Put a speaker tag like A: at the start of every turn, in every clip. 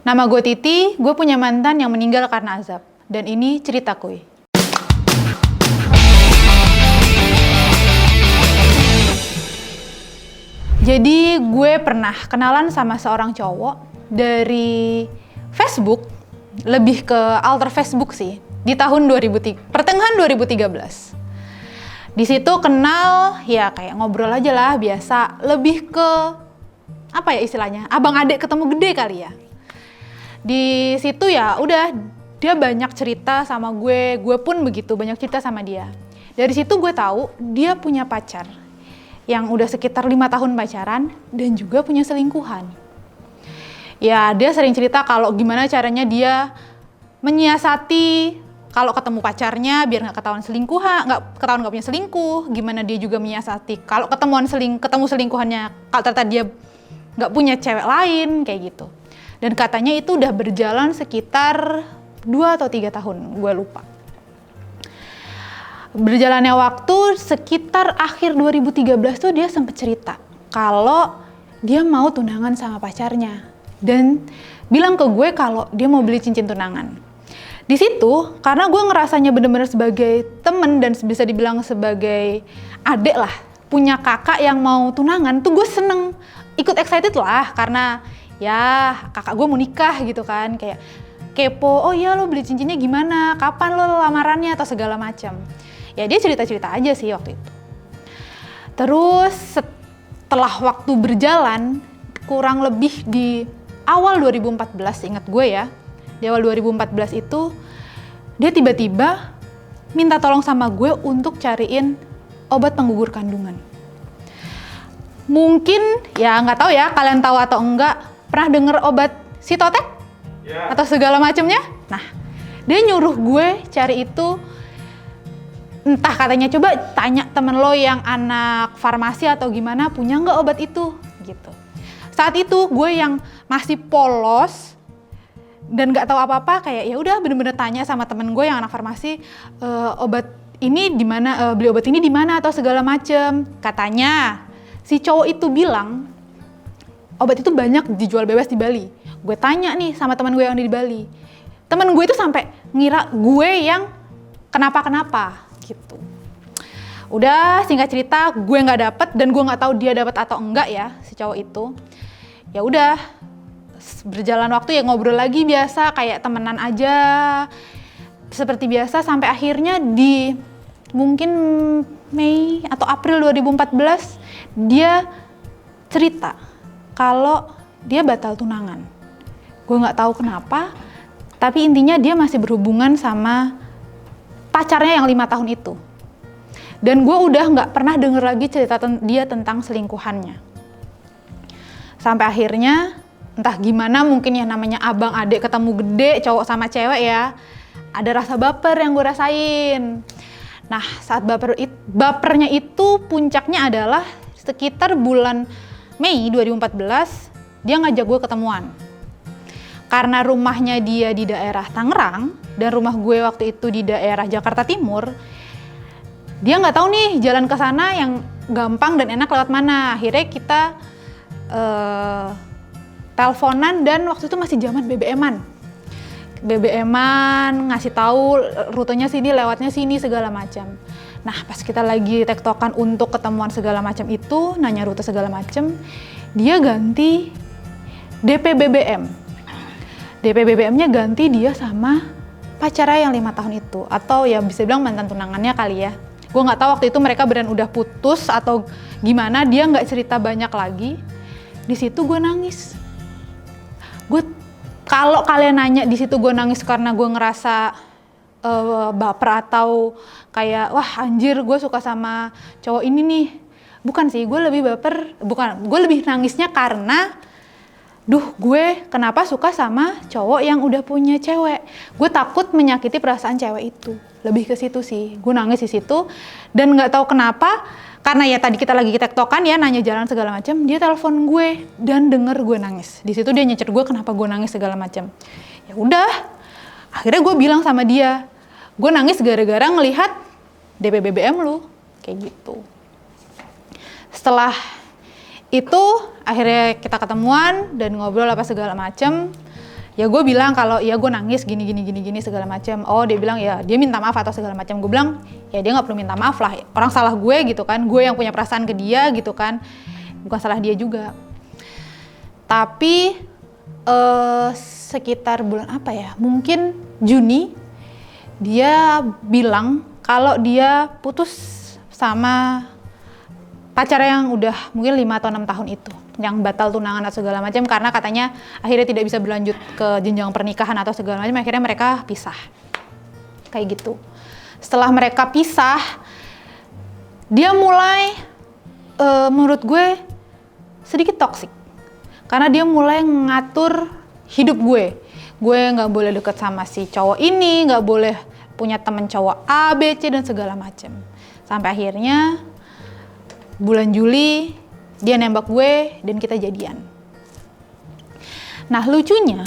A: Nama gue Titi, gue punya mantan yang meninggal karena azab. Dan ini cerita kuy. Jadi gue pernah kenalan sama seorang cowok dari Facebook, lebih ke alter Facebook sih, di tahun pertengahan 2013. Di situ kenal, ya kayak ngobrol aja lah biasa, lebih ke apa ya istilahnya, abang adik ketemu gede kali ya. Di situ ya udah dia banyak cerita sama gue pun begitu banyak cerita sama dia. Dari situ gue tahu dia punya pacar yang udah sekitar 5 tahun pacaran dan juga punya selingkuhan. Ya dia sering cerita kalau gimana caranya dia menyiasati kalau ketemu pacarnya biar nggak ketahuan nggak punya selingkuh. Gimana dia juga menyiasati kalau ketemu selingkuhannya kalau ternyata dia nggak punya cewek lain kayak gitu. Dan katanya itu udah berjalan sekitar 2 atau 3 tahun, gue lupa. Berjalannya waktu sekitar akhir 2013 tuh dia sempet cerita kalau dia mau tunangan sama pacarnya dan bilang ke gue kalau dia mau beli cincin tunangan. Di situ karena gue ngerasanya bener-bener sebagai temen dan bisa dibilang sebagai adik lah, punya kakak yang mau tunangan tuh gue seneng, ikut excited lah karena ya kakak gue mau nikah gitu kan, kayak kepo, oh iya lo beli cincinnya gimana, kapan lo lamarannya atau segala macam. Ya dia cerita-cerita aja sih waktu itu. Terus setelah waktu berjalan, kurang lebih di awal 2014, ingat gue ya, di awal 2014 itu dia tiba-tiba minta tolong sama gue untuk cariin obat penggugur kandungan. Mungkin ya nggak tahu ya kalian tahu atau enggak, pernah denger obat Sitotek? Yeah. Atau segala macamnya? Nah, dia nyuruh gue cari itu, entah katanya coba tanya temen lo yang anak farmasi atau gimana, punya nggak obat itu? Gitu. Saat itu gue yang masih polos dan nggak tahu apa-apa, kayak ya udah bener-bener tanya sama temen gue yang anak farmasi, obat ini di mana, beli obat ini di mana atau segala macem. Katanya si cowok itu bilang obat itu banyak dijual bebas di Bali. Gue tanya nih sama teman gue yang di Bali. Teman gue itu sampai ngira gue yang kenapa-kenapa gitu. Udah singkat cerita gue nggak dapet dan gue nggak tahu dia dapat atau enggak ya si cowok itu. Ya udah berjalan waktu ya ngobrol lagi biasa kayak temenan aja seperti biasa sampai akhirnya di mungkin Mei atau April 2014 dia cerita kalau dia batal tunangan. Gue nggak tahu kenapa, tapi intinya dia masih berhubungan sama pacarnya yang 5 tahun itu. Dan gue udah nggak pernah denger lagi cerita dia tentang selingkuhannya. Sampai akhirnya, entah gimana mungkin ya namanya abang adik ketemu gede, cowok sama cewek ya, ada rasa baper yang gue rasain. Nah saat bapernya itu puncaknya adalah sekitar bulan Mei 2014, dia ngajak gue ketemuan. Karena rumahnya dia di daerah Tangerang dan rumah gue waktu itu di daerah Jakarta Timur, dia nggak tahu nih jalan ke sana yang gampang dan enak lewat mana. Akhirnya kita teleponan dan waktu itu masih zaman BBM-an ngasih tahu rutenya sini, lewatnya sini segala macam. Nah pas kita lagi tektokan untuk ketemuan segala macam itu, nanya rute segala macam, dia ganti DP BBM. DP BBM-nya ganti dia sama pacarnya yang 5 tahun itu, atau ya bisa bilang mantan tunangannya kali ya. Gue nggak tahu waktu itu mereka beneran udah putus atau gimana, dia nggak cerita banyak lagi. Di situ gue nangis. Kalau kalian nanya di situ gue nangis karena gue ngerasa baper atau kayak wah anjir gue suka sama cowok ini nih, bukan sih, gue lebih nangisnya karena gue kenapa suka sama cowok yang udah punya cewek. Gue takut menyakiti perasaan cewek itu, lebih ke situ sih, gue nangis di situ. Dan nggak tahu kenapa, karena ya tadi kita lagi tektokan ya, nanya jalan segala macam, dia telepon gue dan denger gue nangis. Di situ dia nyecer gue kenapa gue nangis segala macam. Ya udah, akhirnya gue bilang sama dia, gue nangis gara-gara ngelihat DP BBM lu, kayak gitu. Setelah itu akhirnya kita ketemuan dan ngobrol apa segala macem. Ya gue bilang kalau ya gue nangis gini segala macam. Oh dia bilang ya dia minta maaf atau segala macam. Gue bilang ya dia nggak perlu minta maaf lah. Orang salah gue gitu kan. Gue yang punya perasaan ke dia gitu kan. Bukan salah dia juga. Tapi sekitar bulan apa ya? Mungkin Juni dia bilang kalau dia putus sama pacar yang udah mungkin 5 atau 6 tahun itu, yang batal tunangan atau segala macam karena katanya akhirnya tidak bisa berlanjut ke jenjang pernikahan atau segala macam, akhirnya mereka pisah. Kayak gitu. Setelah mereka pisah, dia mulai menurut gue sedikit toksik. Karena dia mulai ngatur hidup gue. Gue nggak boleh deket sama si cowok ini, nggak boleh punya temen cowok A, B, C dan segala macam. Sampai akhirnya bulan Juli dia nembak gue dan kita jadian. Nah lucunya,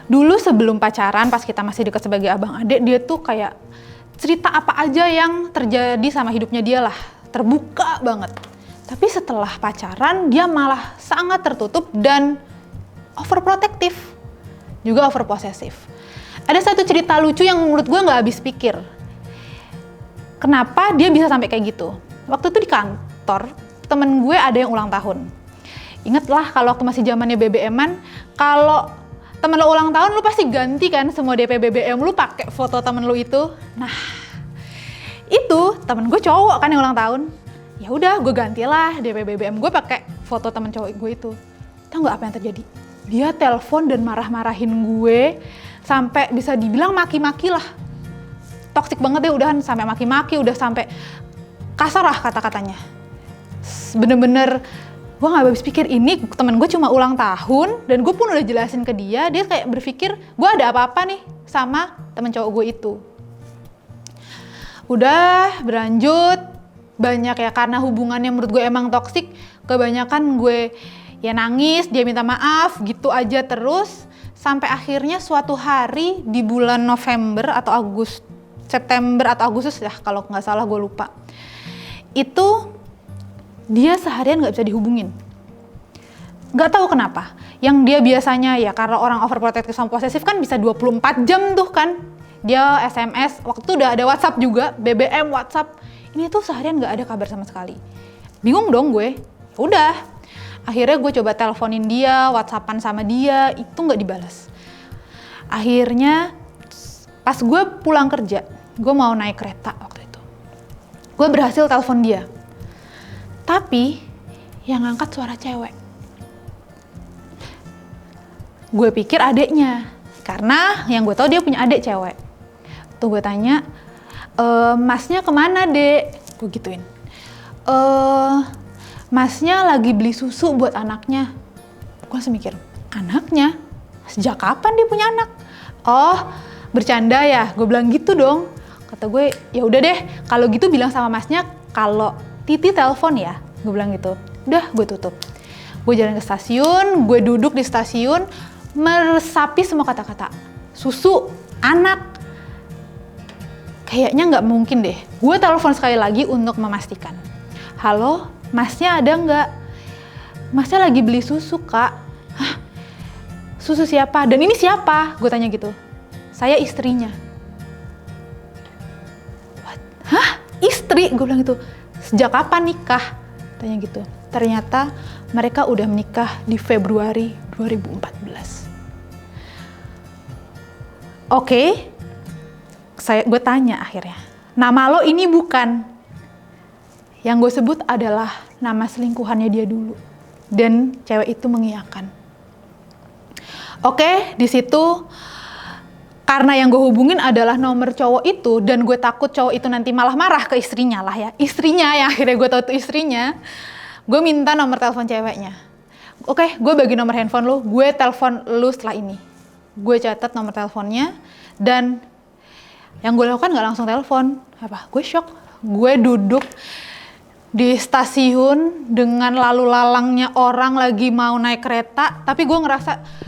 A: dulu sebelum pacaran pas kita masih deket sebagai abang adek, dia tuh kayak cerita apa aja yang terjadi sama hidupnya dia lah, terbuka banget. Tapi setelah pacaran dia malah sangat tertutup dan overprotective, juga overposesif. Ada satu cerita lucu yang menurut gue nggak habis pikir. Kenapa dia bisa sampai kayak gitu? Waktu itu di kantor, temen gue ada yang ulang tahun. Ingat lah kalau waktu masih zamannya BBM-an, kalau temen lo ulang tahun, lo pasti ganti kan semua DP BBM, lo pakai foto temen lo itu. Nah, itu temen gue cowok kan yang ulang tahun. Ya udah, gue gantilah DP BBM gue pakai foto temen cowok gue itu. Tahu nggak apa yang terjadi? Dia telepon dan marah-marahin gue sampai bisa dibilang maki-maki lah. Toksik banget deh, udahan sampai maki-maki, udah sampai kasar lah kata-katanya. Bener-bener gue gak habis pikir, ini temen gue cuma ulang tahun dan gue pun udah jelasin ke dia kayak berpikir gue ada apa-apa nih sama temen cowok gue itu. Udah berlanjut banyak ya, karena hubungannya menurut gue emang toksik, kebanyakan gue ya nangis, dia minta maaf gitu aja terus, sampai akhirnya suatu hari di bulan November atau September atau Agustus ya kalau nggak salah, gue lupa. Itu dia seharian nggak bisa dihubungin. Nggak tahu kenapa. Yang dia biasanya ya karena orang overprotective sama posesif kan bisa 24 jam tuh kan. Dia SMS, waktu itu udah ada WhatsApp juga, BBM, WhatsApp. Ini tuh seharian nggak ada kabar sama sekali. Bingung dong gue. Udah. Akhirnya gue coba teleponin dia, WhatsAppan sama dia, itu nggak dibalas. Akhirnya pas gue pulang kerja, gue mau naik kereta waktu itu. Gue berhasil telepon dia. Tapi yang ngangkat suara cewek. Gue pikir adeknya, karena yang gue tahu dia punya adek cewek. Tuh gue tanya, masnya kemana dek? Gue gituin. Masnya lagi beli susu buat anaknya. Gue langsung mikir, anaknya? Sejak kapan dia punya anak? Oh, bercanda ya? Gue bilang gitu dong. Kata gue, ya udah deh, kalau gitu bilang sama masnya kalau Titi telepon ya. Gue bilang gitu. Udah, gue tutup. Gue jalan ke stasiun, gue duduk di stasiun, meresapi semua kata-kata. Susu, anak. Kayaknya nggak mungkin deh. Gue telepon sekali lagi untuk memastikan. Halo, masnya ada nggak? Masnya lagi beli susu, Kak. Hah? Susu siapa? Dan ini siapa? Gue tanya gitu. Saya istrinya. What? Hah? Istri? Gue bilang gitu. Sejak kapan nikah? Tanya gitu. Ternyata mereka udah menikah di Februari 2014. Oke. Gue tanya akhirnya. Nama lo ini bukan. Yang gue sebut adalah nama selingkuhannya dia dulu. Dan cewek itu mengiyakan. Oke, di situ karena yang gue hubungin adalah nomor cowok itu dan gue takut cowok itu nanti malah marah ke istrinya lah ya. Istrinya yang akhirnya gue tahu itu istrinya. Gue minta nomor telepon ceweknya. Oke, gue bagi nomor handphone lo, gue telepon lo setelah ini. Gue catat nomor teleponnya dan yang gue lakukan gak langsung telepon. Apa? Gue shock. Gue duduk di stasiun dengan lalu lalangnya orang lagi mau naik kereta, tapi gue ngerasa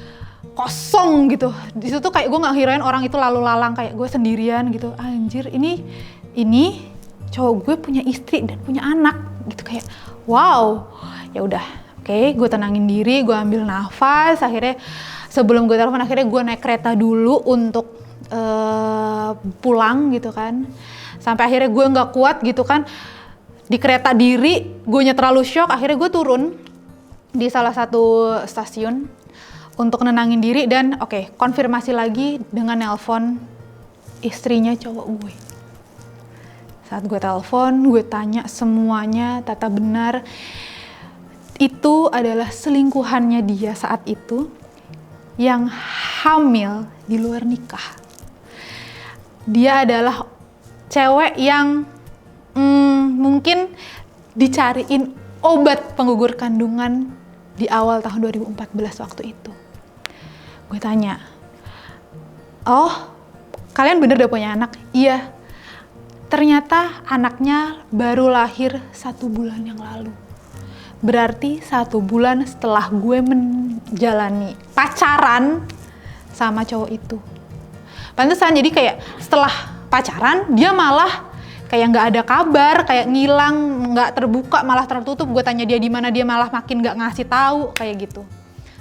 A: kosong gitu. Di situ kayak gue nggak hirain orang itu lalu lalang, kayak gue sendirian gitu. Anjir, ini cowok gue punya istri dan punya anak gitu, kayak wow. Ya udah, oke, gue tenangin diri, gue ambil nafas, akhirnya sebelum gue telepon akhirnya gue naik kereta dulu untuk pulang gitu kan. Sampai akhirnya gue nggak kuat gitu kan di kereta diri, guenya terlalu shock, akhirnya gue turun di salah satu stasiun untuk nenangin diri dan konfirmasi lagi dengan nelpon istrinya cowok gue. Saat gue telepon, gue tanya semuanya, tata benar itu adalah selingkuhannya dia saat itu yang hamil di luar nikah. Dia adalah cewek yang mungkin dicariin obat penggugur kandungan di awal tahun 2014 waktu itu. Gue tanya, oh kalian bener udah punya anak? Iya. Ternyata anaknya baru lahir 1 bulan yang lalu. Berarti 1 bulan setelah gue menjalani pacaran sama cowok itu. Pantesan jadi kayak setelah pacaran dia malah kayak nggak ada kabar, kayak ngilang, nggak terbuka, malah tertutup. Gue tanya dia di mana, dia malah makin nggak ngasih tahu kayak gitu.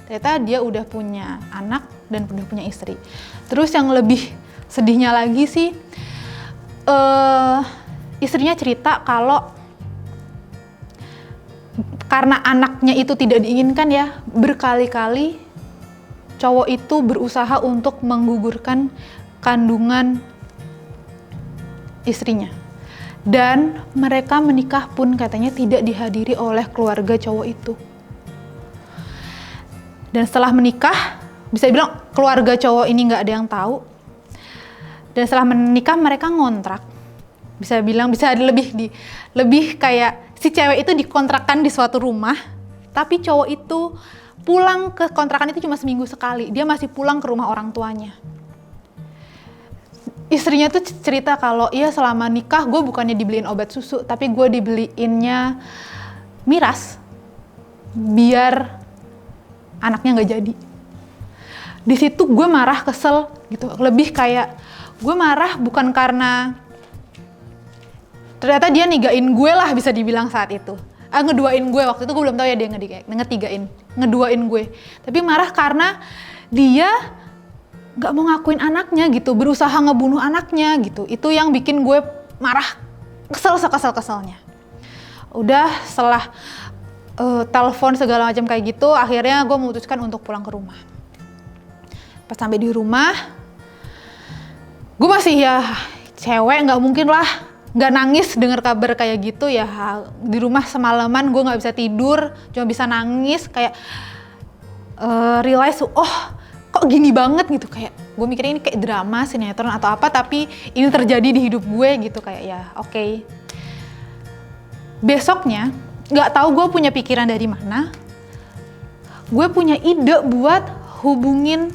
A: Ternyata dia udah punya anak dan udah punya istri. Terus yang lebih sedihnya lagi sih, istrinya cerita kalau karena anaknya itu tidak diinginkan ya, berkali-kali cowok itu berusaha untuk menggugurkan kandungan istrinya. Dan mereka menikah pun katanya tidak dihadiri oleh keluarga cowok itu. Dan setelah menikah, bisa bilang keluarga cowok ini nggak ada yang tahu. Dan setelah menikah mereka ngontrak. Bisa bilang bisa lebih kayak si cewek itu dikontrakkan di suatu rumah, tapi cowok itu pulang ke kontrakan itu cuma seminggu sekali. Dia masih pulang ke rumah orang tuanya. Istrinya tuh cerita kalau iya selama nikah gue bukannya dibeliin obat susu, tapi gue dibeliinnya miras biar anaknya nggak jadi. Di situ gue marah, kesel gitu. Lebih kayak gue marah bukan karena ternyata dia nigain gue lah, bisa dibilang saat itu. Ngeduain gue, waktu itu gue belum tahu ya dia ngeduain gue. Tapi marah karena dia gak mau ngakuin anaknya gitu, berusaha ngebunuh anaknya gitu. Itu yang bikin gue marah, kesel sekesel-keselnya. Udah setelah telepon segala macam kayak gitu, akhirnya gue memutuskan untuk pulang ke rumah. Pas sampai di rumah, gue masih ya cewek, gak mungkin lah gak nangis dengar kabar kayak gitu ya. Di rumah semalaman gue gak bisa tidur, cuma bisa nangis kayak realize kok gini banget gitu, kayak gue mikirnya ini kayak drama, sinetron atau apa, tapi ini terjadi di hidup gue gitu, kayak ya oke. Besoknya nggak tahu gue punya pikiran dari mana, gue punya ide buat hubungin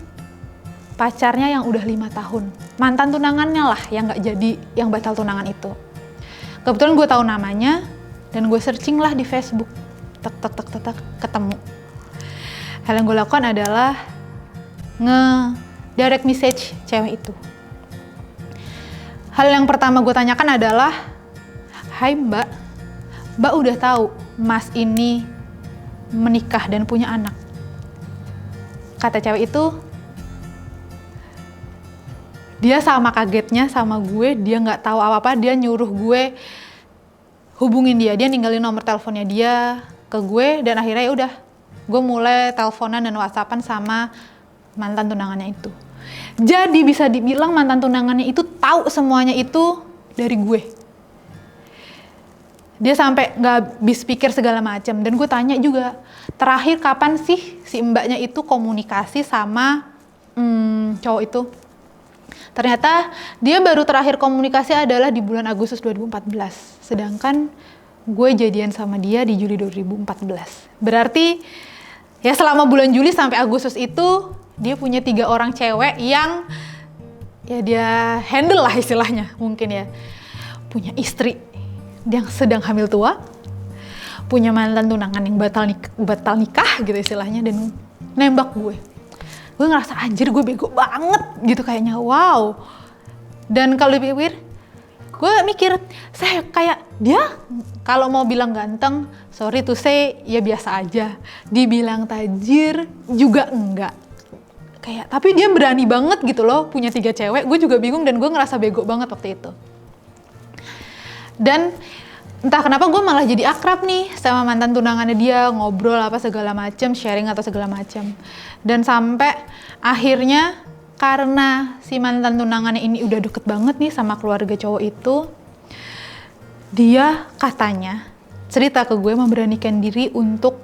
A: pacarnya yang udah 5 tahun, mantan tunangannya lah yang nggak jadi, yang batal tunangan itu. Kebetulan gue tahu namanya dan gue searching lah di Facebook, tek ketemu. Hal yang gue lakukan adalah nge-direct message cewek itu. Hal yang pertama gue tanyakan adalah, hai mbak udah tahu mas ini menikah dan punya anak? Kata cewek itu, dia sama kagetnya sama gue, dia nggak tahu apa-apa, dia nyuruh gue hubungin dia ninggalin nomor teleponnya dia ke gue, dan akhirnya ya udah, gue mulai teleponan dan whatsappan sama mantan tunangannya itu. Jadi bisa dibilang mantan tunangannya itu tahu semuanya itu dari gue. Dia sampai nggak habis pikir segala macam. Dan gue tanya juga, terakhir kapan sih si mbaknya itu komunikasi sama cowok itu? Ternyata dia baru terakhir komunikasi adalah di bulan Agustus 2014. Sedangkan gue jadian sama dia di Juli 2014. Berarti ya selama bulan Juli sampai Agustus itu dia punya 3 orang cewek yang ya dia handle lah istilahnya mungkin ya. Punya istri yang sedang hamil tua, punya mantan tunangan yang batal nikah gitu istilahnya, dan nembak gue. Gue ngerasa anjir gue bego banget gitu kayaknya, wow. Dan kalau dipikir, gue mikir, saya kayak dia kalau mau bilang ganteng, sorry to say, ya biasa aja. Dibilang tajir juga enggak. Kayak, tapi dia berani banget gitu loh, punya 3 cewek. Gue juga bingung dan gue ngerasa bego banget waktu itu. Dan entah kenapa gue malah jadi akrab nih sama mantan tunangannya dia, ngobrol apa segala macem, sharing atau segala macem. Dan sampai akhirnya karena si mantan tunangannya ini udah deket banget nih sama keluarga cowok itu, dia katanya cerita ke gue memberanikan diri untuk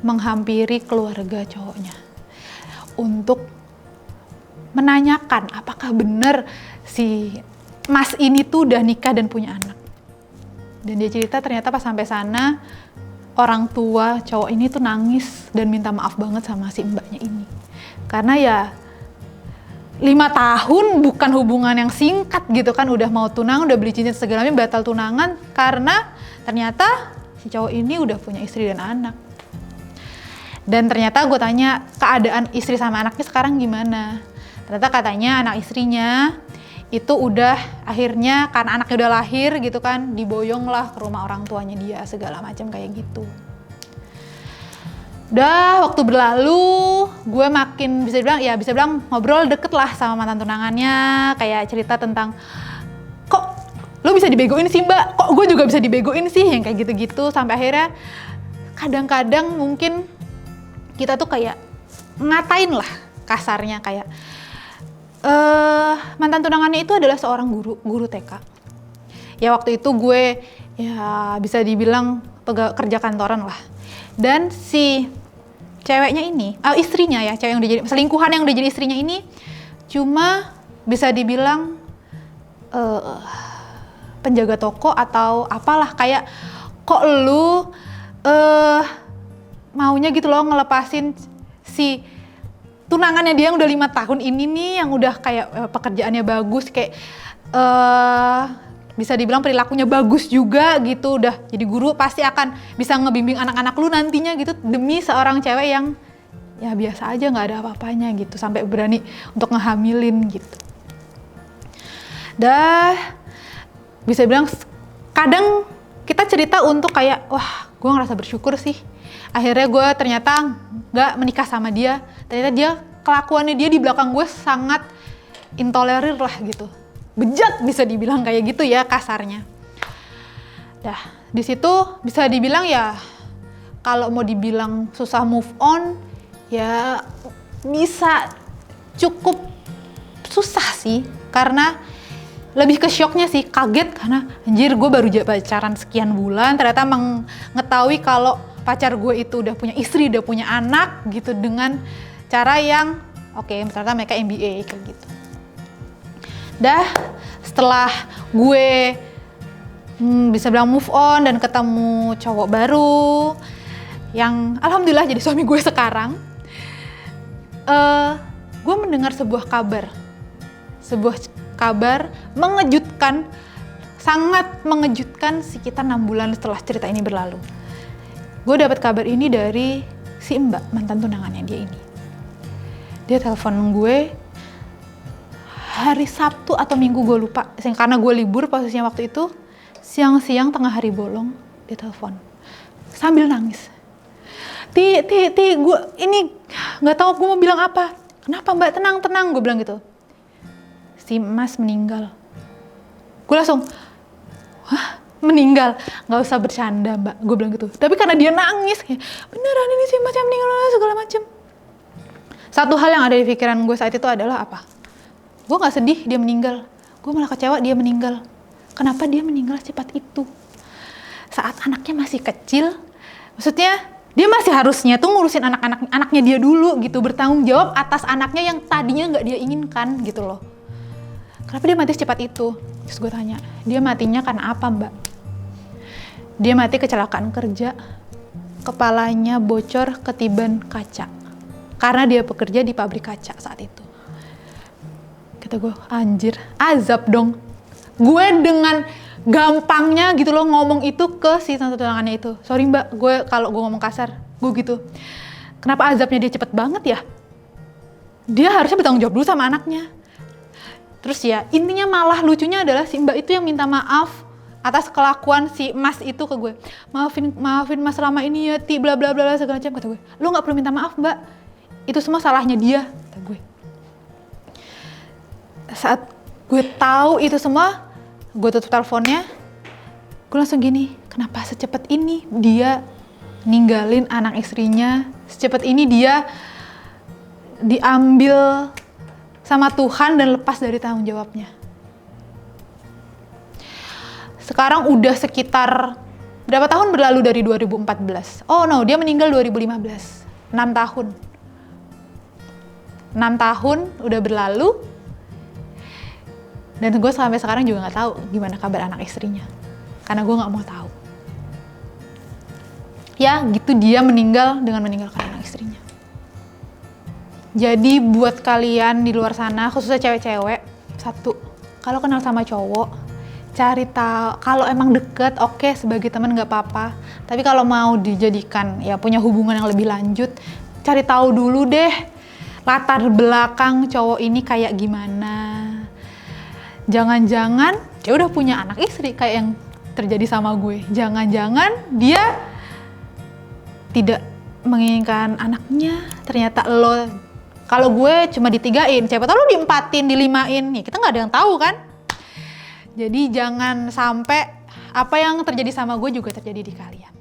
A: menghampiri keluarga cowoknya untuk menanyakan apakah benar si Mas ini tuh udah nikah dan punya anak. Dan dia cerita ternyata pas sampai sana orang tua cowok ini tuh nangis dan minta maaf banget sama si mbaknya ini. Karena ya 5 tahun bukan hubungan yang singkat gitu kan, udah mau tunangan, udah beli cincin segala macam, batal tunangan karena ternyata si cowok ini udah punya istri dan anak. Dan ternyata gue tanya keadaan istri sama anaknya sekarang gimana. Ternyata katanya anak istrinya itu udah akhirnya karena anaknya udah lahir gitu kan, diboyong lah ke rumah orang tuanya dia segala macam kayak gitu. Udah waktu berlalu, gue makin bisa bilang ngobrol deket lah sama mantan tunangannya, kayak cerita tentang kok lo bisa dibegoin sih mbak, kok gue juga bisa dibegoin sih, yang kayak gitu-gitu. Sampai akhirnya kadang-kadang mungkin kita tuh kayak ngatain lah kasarnya kayak mantan tunangannya itu adalah seorang guru TK. Ya waktu itu gue ya bisa dibilang kerja kantoran lah. Dan si ceweknya ini, istrinya ya, cewek yang udah jadi selingkuhan yang udah jadi istrinya ini cuma bisa dibilang penjaga toko atau apalah, kayak kok lu maunya gitu loh ngelepasin si tunangannya dia yang udah 5 tahun ini nih, yang udah kayak pekerjaannya bagus, kayak bisa dibilang perilakunya bagus juga gitu, udah jadi guru pasti akan bisa ngebimbing anak-anak lu nantinya gitu, demi seorang cewek yang ya biasa aja nggak ada apa-apanya gitu, sampai berani untuk ngehamilin gitu. Dah bisa bilang kadang kita cerita untuk kayak wah gue ngerasa bersyukur sih akhirnya gue ternyata nggak menikah sama dia. Ternyata dia kelakuannya dia di belakang gue sangat intolerir lah gitu, bejat bisa dibilang kayak gitu ya kasarnya. Dah di situ bisa dibilang ya kalau mau dibilang susah move on ya bisa cukup susah sih, karena lebih ke shocknya sih, kaget karena anjir gue baru pacaran sekian bulan ternyata mengetahui kalau pacar gue itu udah punya istri, udah punya anak gitu, dengan cara yang oke, ternyata mereka MBA kayak gitu. Dah setelah gue bisa bilang move on dan ketemu cowok baru yang alhamdulillah jadi suami gue sekarang, gue mendengar sebuah kabar mengejutkan, sangat mengejutkan sekitar 6 bulan setelah cerita ini berlalu. Gue dapat kabar ini dari si mbak mantan tunangannya dia ini. Dia telepon gue hari Sabtu atau Minggu gue lupa, karena gue libur posisinya waktu itu, siang-siang tengah hari bolong dia telepon sambil nangis. Ti gue ini nggak tahu gue mau bilang apa. Kenapa mbak, tenang gue bilang gitu. Si Mas meninggal. Gue langsung, wah meninggal? Gak usah bercanda mbak, gue bilang gitu. Tapi karena dia nangis, kayak beneran ini si Mas yang meninggal segala macem. Satu hal yang ada di pikiran gue saat itu adalah apa? Gue gak sedih dia meninggal, gue malah kecewa dia meninggal. Kenapa dia meninggal secepat itu? Saat anaknya masih kecil, maksudnya dia masih harusnya tuh ngurusin anaknya dia dulu gitu, bertanggung jawab atas anaknya yang tadinya gak dia inginkan gitu loh. Kenapa dia mati secepat itu? Terus gue tanya, dia matinya karena apa mbak? Dia mati kecelakaan kerja, kepalanya bocor ketiban kaca. Karena dia bekerja di pabrik kaca saat itu. Kata gue, anjir, azab dong. Gue dengan gampangnya gitu loh ngomong itu ke si tante tunangannya itu. Sorry mbak, gue kalau gue ngomong kasar, gue gitu. Kenapa azabnya dia cepet banget ya? Dia harusnya bertanggung jawab dulu sama anaknya. Terus ya intinya malah lucunya adalah si mbak itu yang minta maaf atas kelakuan si Mas itu ke gue. Maafin Mas selama ini ya Ti, bla bla bla segala macam. Kata gue, lu nggak perlu minta maaf mbak. itu semua salahnya dia, kata gue. Saat gue tahu itu semua, gue tutup teleponnya, gue langsung gini, kenapa secepat ini dia ninggalin anak istrinya, secepat ini dia diambil sama Tuhan dan lepas dari tanggung jawabnya. Sekarang udah sekitar berapa tahun berlalu dari 2014? Oh no, dia meninggal 2015. 6 tahun. 6 tahun udah berlalu. Dan gue sampai sekarang juga gak tahu gimana kabar anak istrinya. Karena gue gak mau tahu. Ya gitu, dia meninggal dengan meninggalkan anak istrinya. Jadi buat kalian di luar sana, khususnya cewek-cewek, satu, kalau kenal sama cowok, cari tahu. Kalau emang deket, oke, sebagai teman nggak apa-apa. Tapi kalau mau dijadikan, ya punya hubungan yang lebih lanjut, cari tahu dulu deh latar belakang cowok ini kayak gimana. Jangan-jangan dia udah punya anak istri kayak yang terjadi sama gue. Jangan-jangan dia tidak menginginkan anaknya. Ternyata lo, kalau gue cuma ditigain, siapa tahu lo diempatin, dilimain. Ya kita nggak ada yang tahu kan. Jadi jangan sampai apa yang terjadi sama gue juga terjadi di kalian.